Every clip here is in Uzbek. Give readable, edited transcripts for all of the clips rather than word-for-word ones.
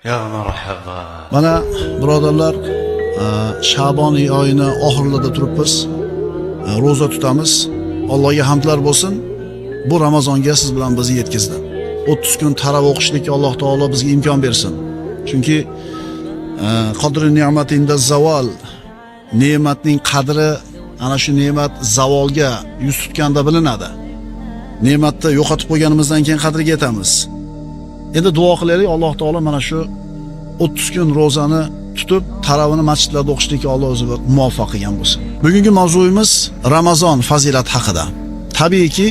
Ya marhaba. Mana birodarlar, Sha'bon oyini oxirlarida turibmiz. Roza tutamiz. Allohga hamdlar bo'lsin. Bu Ramazonga siz bilan bizni yetkazdi. 30 kun taravih o'qishlikka Alloh taolo bizga imkon bersin. Chunki qadri ne'matinda zavol, ne'matning qadri ana shu ne'mat zavolga yuz tutganda bilinadi. Ne'matni yo'qotib qo'yganimizdan keyin qadriga yetamiz. Endi duo qilaylik, Alloh taolo mana shu 30 kun rozani tutib, taravihni masjidlarda o'qishlikka Alloh o'zi muvaffaq qilgan bo'lsin. Bugungi mavzuyimiz Ramazon fazilati haqida. Tabiiyki,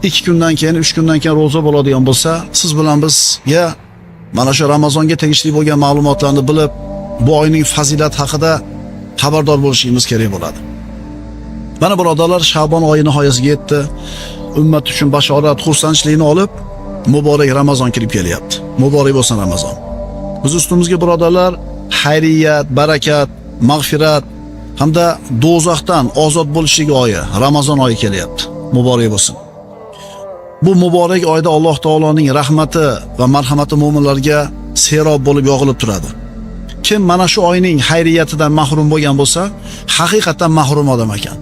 2 kundan keyin, 3 kundan keyin roza bo'ladigan bo'lsa, siz bilan bizga mana shu Ramazonga tegishli bo'lgan ma'lumotlarni bilib, bu oyning fazilati haqida xabardor bo'lishimiz kerak bo'ladi. Mana birodarlar, Sha'bon oyi nihoyasiga yetdi. Ummat uchun bashorat, xursandchilikni olib, muborak Ramazon kirib kelyapti. Muborak bo'lsin Ramazon. Biz ustimizga birodarlar, xayriyat, barakat, mag'firat hamda do'zaxdan ozod bo'lishlik oyi, Ramazon oyi kelyapti. Muborak bo'lsin. Bu muborak oyda Alloh taoloning rahmati va marhamati mu'minlarga serob bo'lib yog'ilib turadi. Kim mana shu oyning xayriyatidan mahrum bo'lgan bo'lsa, haqiqatan mahrum odam ekan.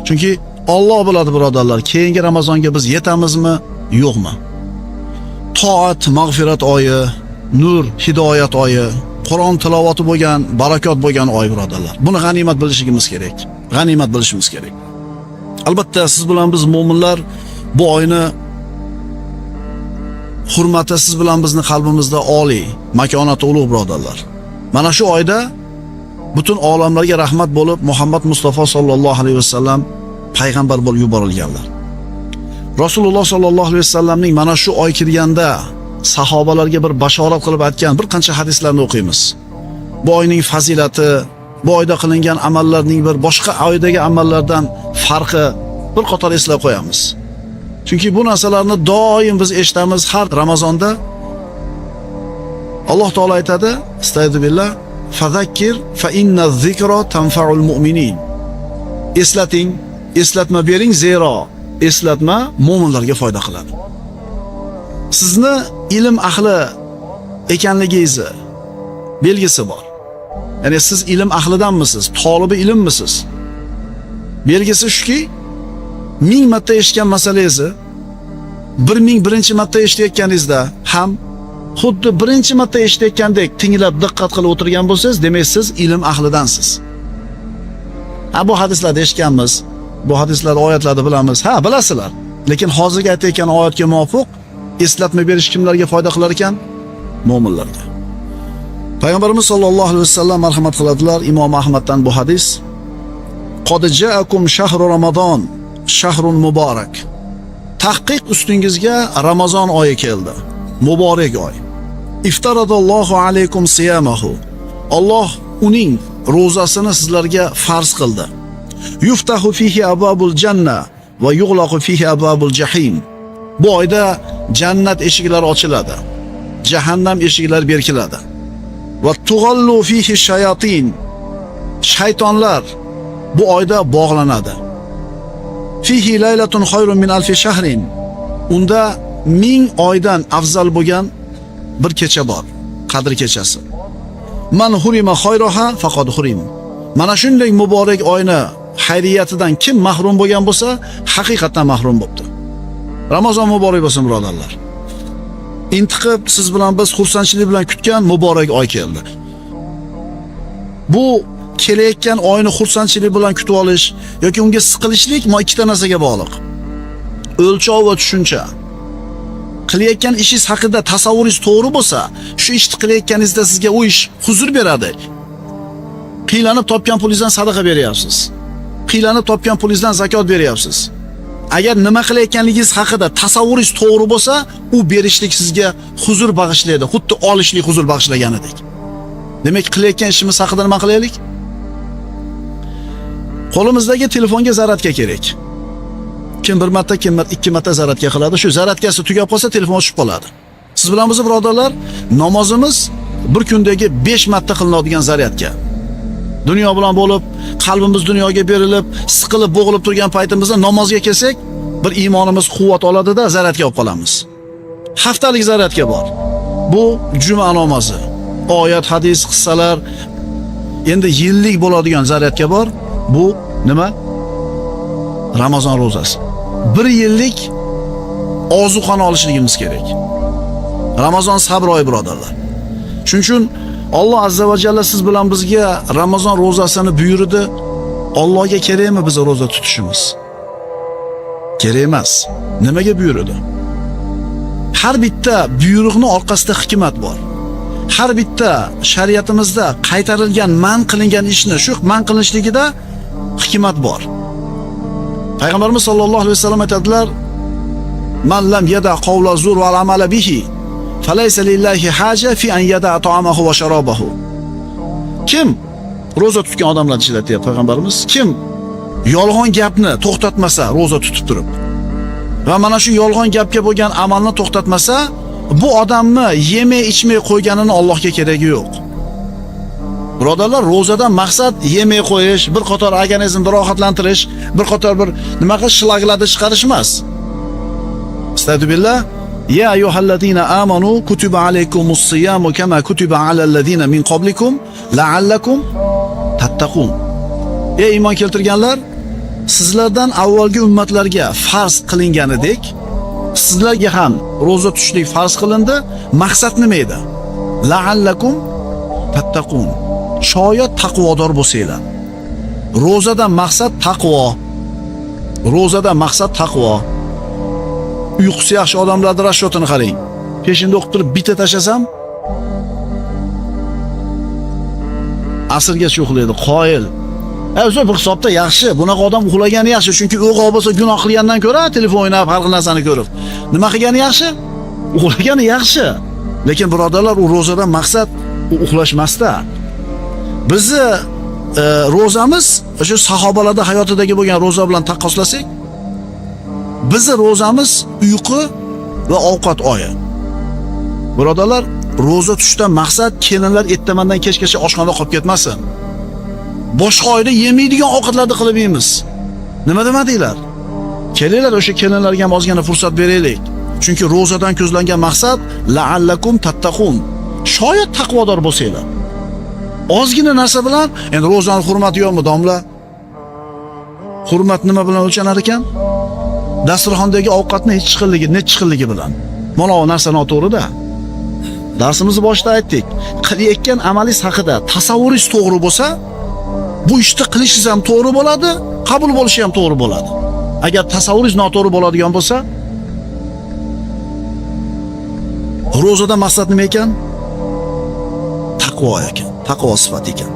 Chunki Alloh biladi birodarlar, keyingi Ramazonga biz yetamizmi, yo'qmi? Toat, mag'firat oyi, nur, hidoyat oyi, Qur'on tilovati bo'lgan, barakot bo'lgan oy birodarlar. Buni g'animat bilishimiz kerak. G'animat bilishimiz kerak. Albatta siz bilan biz mu'minlar bu oyni hurmati siz bilan bizni qalbimizda oliy, makonati ulug' birodarlar. Mana shu oyda butun olamlarga rahmat bo'lib Muhammad Mustafa sallallohu alayhi vasallam payg'ambar bo'lib yuborilganlar. Rasululloh sallallohu alayhi vasallamning mana shu oy kirganda sahobalarga bir bashorat qilib aytgan bir qancha hadislarni o'qiymiz. Bu oyning fazilati, bu oyda qilingan amallarning bir boshqa oydagi amallardan farqi bir qator eslab qo'yamiz. Chunki bu narsalarni doim biz eshitamiz har Ramazonda. Alloh taolo aytadi, Astagfirullah, "Fazakkir fa inna zikra tanfa'ul mu'minin." Eslating, eslatma bering, zero eslatma mu'minlarga foyda qiladi. Sizni ilm ahli ekanligingizni belgisi bor. Ya'ni siz ilm ahlidanmisiz, tolibi ilmmisiz? Belgisi shuki, 1000 marta eshitgan masalangizni 1001 marta eshitayotganingizda ham xuddi birinchi marta eshitayotgandek tinglab diqqat qilib o'tirgan bo'lsangiz, demak siz ilm ahlidansiz. Bu hadislarni eshitganmiz, bu hadislarni oyatlarni bilamiz. Bilasizlar. Lekin hozirgi aytayotgan oyatga muvofiq eslatma berish kimlarga foyda qilar ekan? Mu'minlarga. Payg'ambarimiz sollallohu alayhi vasallam marhamat qiladilar, Imom Ahmaddan bu hadis. Qad ja'akum shahru Ramazon, shahrun muborak. Tahqiq ustingizga Ramazon oyi keldi. Muborak oy. Iftaradallohu alaykum siyamahu. Alloh uning ro'zasini sizlarga farz qildi. Yuftahu fihi abwabul janna va yughlaqu fihi abwabul jahim. Bu oyda jannat eshiklari ochiladi. Jahannam eshiklari berkiladi. Va tughallu fihi shayatin. Shaytonlar bu oyda bog'lanadi. Fihi laylatun khayrun min alfi shahrin. Unda 1000 oydan afzal bo'lgan bir kecha bor, Qadr kechasi. Man hurima khayraha faqad hurim. Mana shunday muborak oyni xayriyatidan kim mahrum bo'lgan bo'lsa, haqiqatan mahrum bo'libdi. Ramazon muborak bo'lsin birodarlar. Intiqib siz bilan biz xursandchilik bilan kutgan muborak oy keldi. Bu kelayotgan oyni xursandchilik bilan kutib olish yoki unga siqilishlik ikkita narsaga bog'liq. O'lchov va tushuncha. Qilayotgan ishingiz haqida tasavvuringiz to'g'ri bo'lsa, shu ishni qilayotganingizda sizga u ish huzur beradi. Qiylanib topgan pulingizdan sadaqa beryapsiz. Qiylanib topgan pulingizdan zakot beryapsiz. Agar nima qilayotganligingiz haqida tasavvuringiz to'g'ri bo'lsa, u berishlik sizga huzur bag'ishlaydi, xuddi olishlik huzur bag'ishlaganidek. Demak, qilayotgan ishimiz haqida nima qilaylik? Qo'limizdagi telefonga zaryadka kerak. Kim bir marta, kim 2 marta zaryadka qiladi. Shu zaryadkasi tugab qolsa telefon o'chib qoladi. Siz bilan biz birodarlar, namozimiz bir kundagi 5 marta qilinadigan zaryadka. Dunyo bilan bo'lib, qalbimiz dunyoga berilib, siqilib, bo'g'ilib turgan paytimizda namozga kelsak, bir iymonimiz quvvat oladida zaryadka olib qolamiz. Haftalik zaryadka bor. Bu juma namozi. oyat, hadis, qissalar endi yillik bo'ladigan zaryadga bor. Bu nima? Ramazon ro'zasi. 1 yillik ozuqani olishligimiz kerak. Ramazon sabr oyi birodarlar. Shuning uchun Alloh azza va jalla siz bilan bizga Ramazon ro'zasini buyurdi. Allohga kerakmi biz ro'za tutishimiz? Kerak emas. Nimaga buyurdi? Har bitta buyruqning orqasida hikmat bor. Har bitta shariatimizda qaytarilgan, man qilingan ishni shu man qilinishligida hikmat bor. Payg'ambarimiz sollallohu alayhi vasallam aytadilar: "Man lam yada qawla zur wal amala bihi, falaysa lillahi haja fi an yada ta'amahu va sharabahu." Kim ro'za tutgan odamlarni ishlatyapti payg'ambarimiz? Kim yolg'on gapni to'xtatmasa ro'za tutib turib va mana shu yolg'on gapga bo'lgan amalni to'xtatmasa, bu odamni yemay ichmay qo'yganini Allohga keragi yo'q. Birodarlar, ro'zadan maqsad yemay qo'yish, bir qator organizmni rohatlantirish, bir qator bir nima qilish, shlaglarni chiqarish emas. Astagfirullah. Ya ayyuhallazina amanu kutiba alaykumus siyamu kama kutiba alal ladina min qablikum la'allakum tattaqun. Ey iymon keltirganlar, sizlardan avvalgi ummatlarga farz qilinganidek, sizlarga ham ro'za tutishlik farz qilindi. Maqsad nima edi? La'allakum tattaqun. Shoyat taqvodor bo'lsanglar. Ro'zadan maqsad taqvo. Ro'zadan maqsad taqvo. Uyqusi yaxshi odamlarning rashotini qarang. Peshinda o'qib turib bitta tashlasam, asrgacha uxlaydi, qoyil. O'zi bir hisobda yaxshi, bunaqa odam uxlagani yaxshi, chunki o'g'il bo'lsa gunoh qilgandan ko'ra telefon o'ynab, har xil narsani ko'rib. Nima qilgani yaxshi? Uxlagani yaxshi. Lekin birodarlar, u ro'zadan maqsad uxlashmasda. Bizni ro'zamiz o'sha sahobalarda hayotidagi bo'lgan ro'za bilan taqqoslasak, bizni ro'zamiz uyqu va ovqat oyi. Birodarlar, ro'za tutishdan maqsad kelinlar ertamandan kechgacha oshxonada qolib ketmasin. Boshqa oyda yemaydigan ovqatlarni qilib yeymiz. Nima demadinglar? Kelinglar o'sha kelinlarga ham ozgina fursat beraylik. Chunki ro'zadan ko'zlangan maqsad la'allakum tattaqun. Shoyat taqvodor bo'lsanglar. Ozgina narsa bilan, endi ro'zaning hurmati yo'qmi, domla? Hurmat nima bilan o'lchanar ekan? Dasturxondagi ovqatni hech chiqilligi bilan. Mana bu narsa noto'g'ri-da. Darsimizni boshida aytdik. Qilayotgan amalingiz haqida tasavvuringiz to'g'ri bo'lsa, bu ishni qilishingiz ham to'g'ri bo'ladi, qabul bo'lishi ham to'g'ri bo'ladi. Agar tasavvuringiz noto'g'ri bo'ladigan bo'lsa, ro'zadan maqsad nima ekan? Taqvo ekan, taqvo sifati ekan.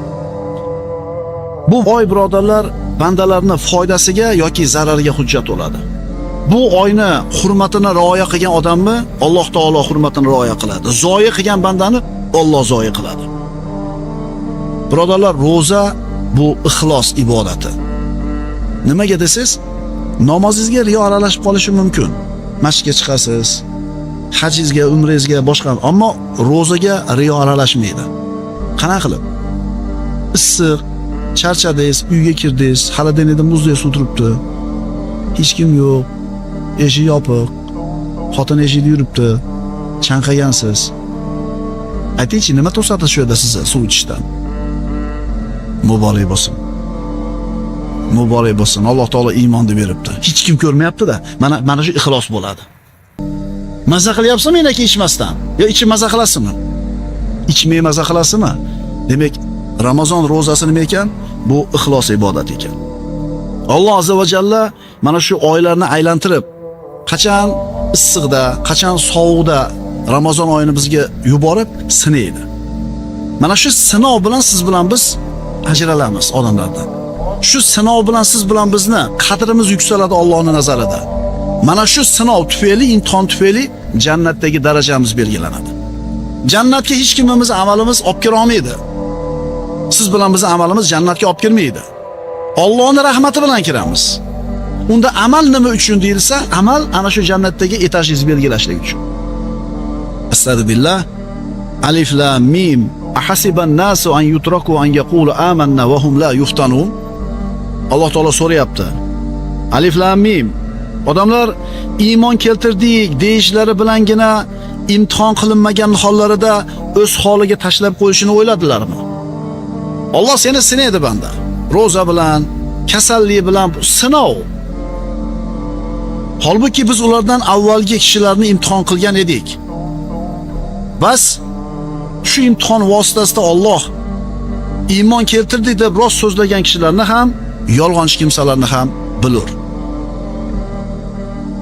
Bu oy birodarlar, bandalarning foydasiga yoki zarariga hujjat bo'ladi. Bu oyni hurmatini rioya qilgan odamni Alloh taolo hurmatini rioya qiladi. Zoyi qilgan bandani Alloh zoyi qiladi. Birodarlar, ro'za bu ixlos ibodati. Nimaga desiz? Namozingizga riyo aralashib qolishi mumkin. Masjidga chiqasiz, hajingizga, umringizga, boshqa, ammo ro'zaga riyo aralashmaydi. Qana qilib? Issiq, charchadingiz, uyga kirdingiz, hali denida muzdek suv turibdi. Hech kim yo'q, eshik yopiq, xotin eshikda yuribdi, chanqagansiz. Aytingchi, nima to'sadi shu yerda sizni suv ichishdan? Muborak bo'lsin. Muborak bo'lsin. Alloh taolo iymonni beribdi. Hech kim ko'rmayapti-da. Mana shu ixlos bo'ladi. Maza qilyapsizmi menaki ichmasdan? Yo ichib maza qilasizmi? Ichmay maza qilasizmi? Demak, Ramazon ro'zasi nima ekan? Bu ixlos ibodat ekan. Alloh azza va jalla mana shu oylarni aylantirib, qachon issiqda, qachon sovuqda Ramazon oyini bizga yuborib sinaydi. Mana shu sinov bilan siz bilan biz ajralamiz odamlardan. Shu sinov bilan siz bilan bizni qadrimiz yuksaladi Allohning nazarida. Mana shu sinov tufayli, imtihon tufayli jannatdagi darajamiz belgilanadi. Jannatga hech kimimiz amalimiz olib kira olmaydi. Siz bilan bizning amalimiz jannatga olib kirmaydi. Allohning rahmati bilan kiramiz. Unda amal nima uchun deyilsa, amal ana shu jannatdagi etajingizni belgilashlik uchun. Astagfirullah. Alif lam mim. Ahasiban nasu an yutraku an yaqulu amanna wa hum la yuftanun. Alloh taolo so'rayapti. Alif lam mim. Odamlar iymon keltirdik deyishlari bilangina imtihon qilinmagan hollarida o'z holiga tashlab qo'yishini o'yladilarmi? Alloh seni sinaydi banda. Roza bilan, kasallik bilan sinov. Holbuki biz ulardan avvalgi kishilarni imtihon qilgan edik. Bas shu imtihon vositasida Alloh iymon keltirdi deb rost so'zlagan kishilarni ham, yolg'onchi kimsalarni ham bilur.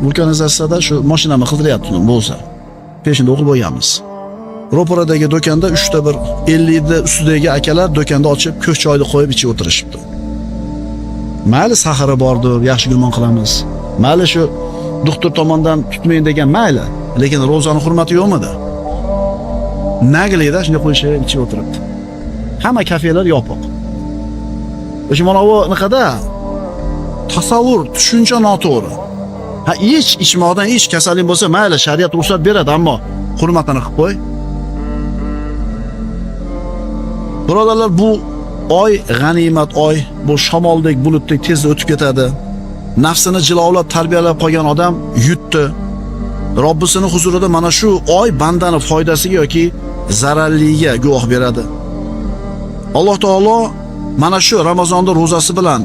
Vulkanizatsiyada shu mashinani qidiryapti bo'lsa, peshinda o'qib qo'yamiz. Ro'paradagi do'konda 3 ta bir 50 da ustidagi akalar do'konda ochib, ko'k choyni qo'yib ichib o'tirishibdi. Mayli sahari bordir, yaxshi gumon qilamiz. Mayli shu doktor tomonidan tutmaydi degan mayli, lekin ro'zani hurmati yo'qmidi? Nagilayda shunday qo'yishib ichib o'tiribdi. Hamma kafelar yopiq. O'sha mana bu niqada tasavvur, tushuncha noto'g'ri. Ha, ichmoqdan kasallik bo'lsa, mayli shariat ruxsat beradi, ammo hurmatini qilib qo'y. Birodarlar, bu oy g'animat oy, bu shamoldek bulutdek tezda o'tib ketadi. Nafsini jilovlab tarbiyalab qolgan odam yutdi. Robbisini huzurida mana shu oy bandani foydasiga yoki zararligiga guvoh beradi. Alloh taolo mana shu Ramazonda ro'zasi bilan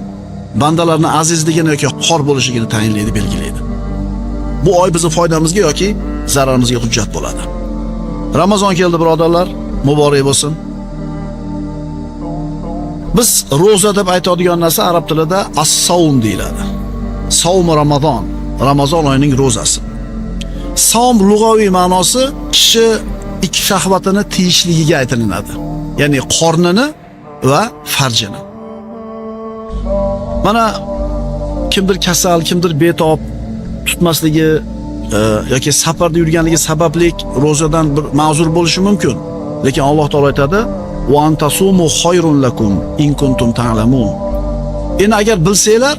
bandalarning azizligini yoki xor bo'lishligini tayinlaydi, belgilaydi. Bu oy bizning foydamizga yoki zararimizga hujjat bo'ladi. Ramazon keldi birodarlar, muborak bo'lsin. Biz ro'za deb aytadigan narsa arab tilida as-savm deyiladi. Savm Ramazon, Ramazon oyining ro'zasi. Savm lug'aviy ma'nosi kishi ikki shahvatini tiyishligiga aytilinadi. Ya'ni qornini va farjini. Mana kimdir kasal, kimdir betob tutmasligi yoki safarda yurganligi sababli ro'zadan bir ma'zur bo'lishi mumkin. Lekin Alloh taolo aytadi: "Va antasumu khayrun lakum in kuntum ta'lamun." Endi agar bilsanglar,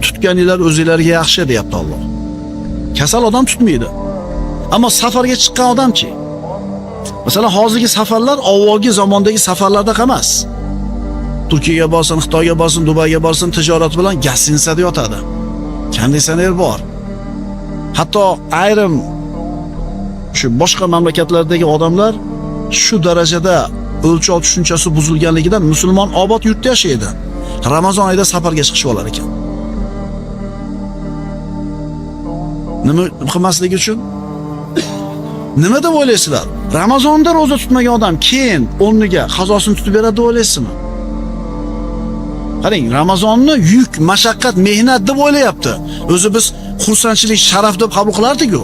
tutganinglar o'zingizlarga yaxshi deyapti Alloh. Kasal odam tutmaydi. Ammo safarga chiqqan odamchi? Masalan, hozirgi safarlar avvalgi zamondagi safarlarda emas. Turkiyaga borsin, Xitoyga borsin, Dubayga borsin, tijorat bilan gastinsada yotadi. Konditsioner bor. Hatto ayrim shu boshqa mamlakatlardagi odamlar shu darajada o'lchov tushunchasi buzilganligidan musulmon obod yurtda yashaydi. Ramazon oyida safarga chiqishib olar ekan. Nima qilmasligi uchun? Nima deb o'ylaysizlar? Ramazonda roza tutmagan odam keyin o'rniga qazosini tutib beradi deb o'ylaysizmi? Qarang, Ramazonni yuk, mashaqqat, mehnat deb o'ylayapti. O'zi biz xursandchilik, sharaf deb qabul qilardik-ku.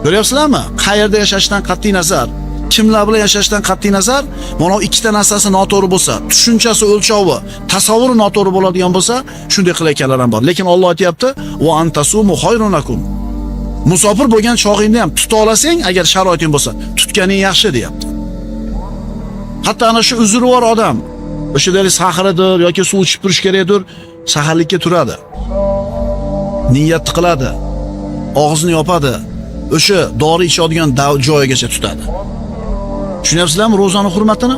Ko'ryapsizlarmi? Qayerda yashashdan qat'iy nazar, kimlar bilan yashashdan qat'iy nazar, mana bu ikkita narsasi noto'g'ri bo'lsa, tushunchasi, o'lchovi, tasavvuri noto'g'ri bo'ladigan bo'lsa, shunday qilayotganlar ham bor. Lekin Alloh aytayapti: "Va antasumu khayrun lakum." Musofir bo'lgan chog'ingni ham tuta olasang, agar sharoiting bo'lsa, tutganing yaxshi deyapti. Hatto ana shu uzri bor odam, o'shadagi saharidir yoki suv ichib turish kerakdir, saharlikka turadi. Niyat qiladi. Og'izni yopadi. O'sha dori ichadigan joyigacha tutadi. Tushunyapsizlarmi ro'zani hurmatini?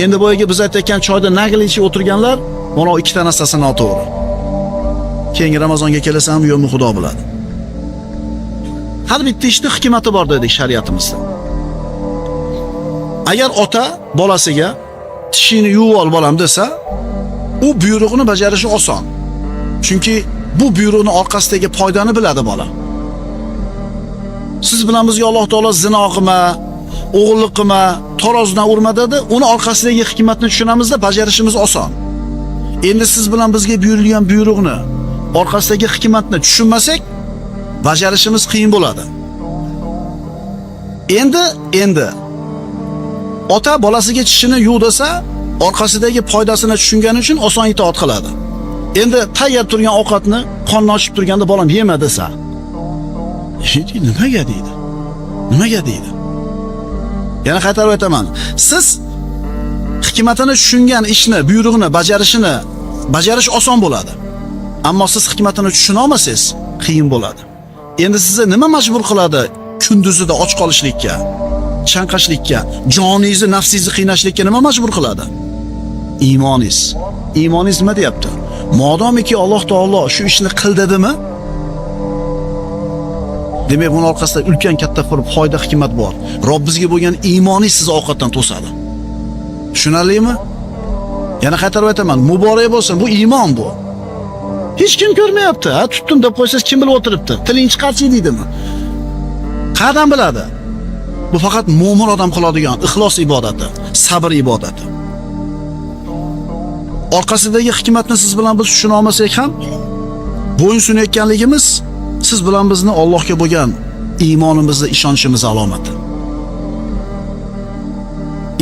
Endi boyaga biz aytayotgan choyda nagli ichib o'tirganlar, mana bu ikkita narsasi noto'g'ri. Keyingi Ramazonga kelasam, yo'qmi Xudo biladi. Har bitta ishning hikmati bor dedik shariatimizda. Agar ota bolasiga tishini yuvib ol bolam desa, u buyruqni bajarishi oson. Chunki bu buyruqning orqasidagi foydani biladi bola. Siz bilan bizga Alloh taolo zino qilma, o'g'illik qilma, tarozidan urma dedi. Uni orqasidagi hikmatni tushunamizda, bajarishimiz oson. Endi siz bilan bizga buyurilgan buyruqni orqasidagi hikmatni tushunmasak, bajarishimiz qiyin bo'ladi. Endi ota bolasiga tishini yuv desa, orqasidagi foydasini tushungani uchun oson itoat qiladi. Endi tayyor turgan ovqatni qonni ochib turganda bolam yema desa, nimaga deydi? Nimaga deydi? Yana qaytarib aytaman. Siz hikmatini tushungan ishni, buyruqni bajarish oson bo'ladi. Ammo siz hikmatini tushuna olmasangiz, qiyin bo'ladi. Endi sizni nima majbur qiladi kunduzida och qolishlikka, chanqashlikka, joningizni, nafsingizni qiynashlikka nima majbur qiladi? Iymoningiz. Iymoningiz nima deyapti? Modomiki Alloh taolo shu ishni qil dedimi? Demak, buning orqasida ulkan katta bir foyda hikmat bor. Robbingizga bo'lgan iymoningiz sizni ovqatdan to'sadi. Tushunarlimi? Yana qaytarib aytaman, muborak bo'lsin, bu iymon bu. Hech kim ko'rmayapti. Ha, tutdim deb qo'ysangiz kim bilib o'tiribdi? Tiling chiqarchi deydimi? Qayerdan biladi? Bu faqat mo'min odam qiladigan ixlos ibodati, sabr ibodati. Orqasidagi hikmatni siz bilan biz tushuna olmasak ham, bo'yin sunayotganligimiz siz bilan bizni Allohga bo'lgan iymonimizni, ishonchimiz alomati.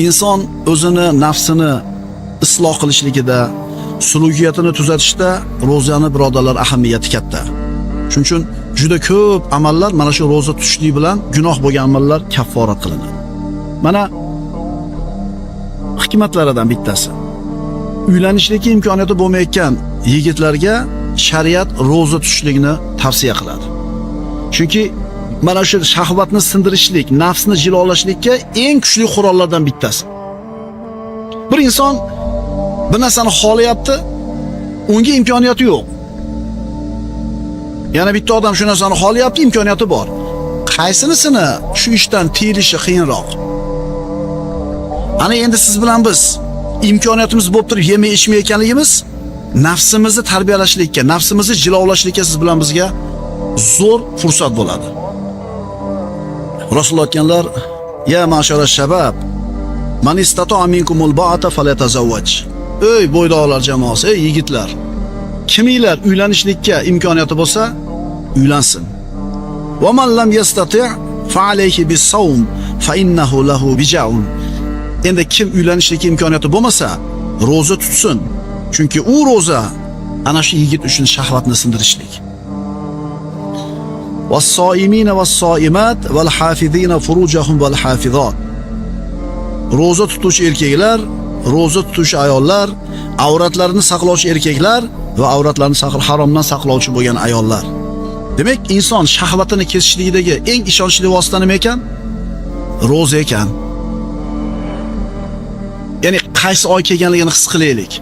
Inson o'zini, nafsini isloh qilishligida, sulugiyatini tuzatishda ro'zani birodarlar ahamiyati katta. Shuning uchun juda ko'p amallar mana shu ro'za tutishlik bilan gunoh bo'lgan amallar kafforat qilinadi. Mana hikmatlaridan bittasi. Uylanishlikka imkoniyati bo'lmayotgan yigitlarga shariat ro'za tutishlikni tavsiya qiladi. Chunki mana shu shahvatni sindirishlik, nafsni jilolashlikka eng kuchli qurollardan bittasi. Bir inson bir narsani xohlayapti, unga imkoniyati yo'q. Yana bitta odam shu narsani xohlayapti, imkoniyati bor. Qaysinisini shu ishdan tiyilishi qiyinroq? Ana endi siz bilan biz imkoniyatimiz bo'lib turib yemay ichmayotganligimiz nafsimizni tarbiyalashlikka, nafsimizni jilovlashlikka siz bilan bizga zo'r fursat bo'ladi. Rasululloh aytganlar: "Ya ma'shara shabab, man istata'a minkumul ba'ata falyatazawwaj." Ey bo'ydoqlar jamoasi, ey yigitlar, kiminglar uylanishlikka imkoniyati bo'lsa, uylansin. "Va man lam yastati' fa alayhi bis-sawm fa innahu lahu bija'un." Endi kim uylanishlikka imkoniyati bo'lmasa, ro'za tutsin. Chunki u ro'za ana shu yigit uchun shahvatni sindirishlik. "Was-so'imina was-so'imat wal-hafizina furujahum wal-hafizat." Ro'za tutuvchi erkaklar, ro'za tutuvchi ayollar, avratlarini saqlovchi erkaklar va avratlarini haromdan saqlovchi bo'lgan ayollar. Demak, inson shahvatini kesishligidagi eng ishonchli vosita nima ekan? Ro'za ekan. Ya'ni qaysi oy kelganligini his qilaylik.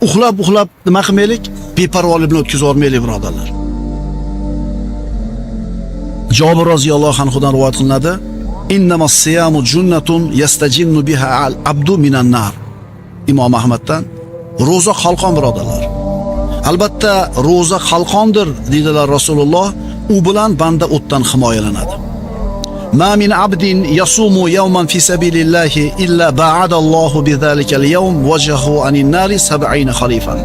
Uxlab nima qilmaylik, beparvolik bilan o'tkazib yubormaylik, birodarlar. Jabir roziyallohu anhudan rivoyat qilinadi: "Innamas siyamu junnatun yastajinnu biha al-abdu minan nar." Imom Ahmaddan. Ro'za qalqon, birodarlar. Albatta, ro'za qalqondir dedilar Rasululloh. U bilan banda o'tdan himoyalanadi. "Ma min abdin yasumu yawman fi sabilillahi illa ba'adallohu bizalika al-yawm wajhahu anin nari 70 khalifan."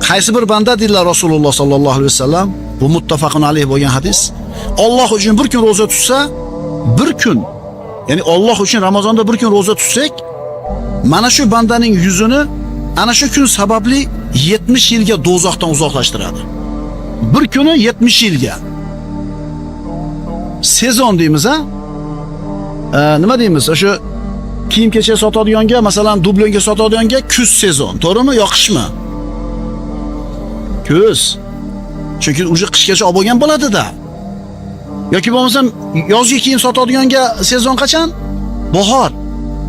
Qaysi bir banda dedilar Rasululloh sallallohu alayhi vasallam, bu muttafaqun alayh bo'lgan hadis. Alloh uchun bir kun ro'za tutsa, bir kun, ya'ni Alloh uchun Ramazonda bir kun ro'za tutsak, mana shu bandaning yuzini ana shu kun sababli 70 yilga do'zaxdan uzoqlashtiradi. Bir kuni 70 yilga. Sezon deymiz, ha? Nima deymiz? O'sha kiyim-kechak sotadiganga, masalan, dublonga sotadiganga kuz sezon, to'g'rimi, yo qishmi? Kuz. Chunki uje qishgacha olib bo'lgan bo'ladi-da. Yoki bo'lmasam yozgi kiyim sotadiganga sezon qachon? Bahor.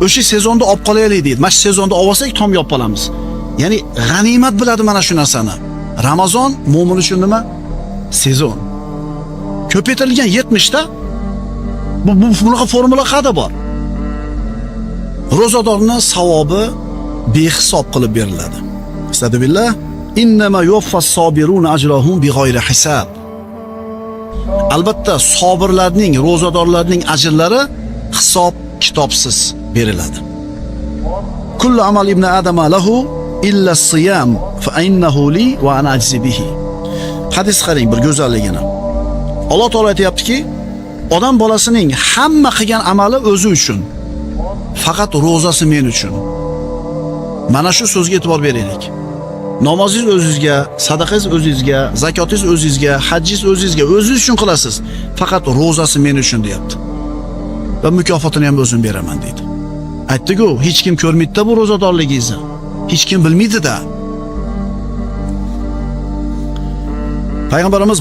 O'sha sezonda olib qolaylik deydi. Mana shu sezonda olsak tom yopib qolamiz. Ya'ni g'animat biladi mana shu narsani. Ramazon mo'min uchun nima? Sezon. Ko'paytirilgan 70 ta. Bunaqa formula qayerda bor? Ro'zadorning savobi behisob qilib beriladi. Astagfirullah. Innama yuwaffas-sabiruna ajrahum bighayri hisob. Albatta, sabirlarning, ro'zadorlarning ajrlari hisob kitobsiz beriladi. Kullu amal ibn adama lahu illa as-siyam fa innahu li wa ana ajzi bihi. Hadis qarang bir go'zalligini. Alloh taolo aytayaptiki, odam bolasining hamma qilgan amali o'zi uchun. Faqat ro'zasi men uchun. Mana shu so'zga e'tibor beraylik. Namozingiz o'zingizga, sadaqangiz o'zingizga, zakotingiz o'zingizga, hajjingiz o'zingizga, o'zingiz uchun qilasiz. Faqat ro'zasi men uchun deyapti. Va mukofotini ham o'zim beraman deydi. Aytdi-ku, hech kim ko'rmaydi-da bu ro'zadorligingizni. Hech kim bilmaydi-da. Payg'ambarimiz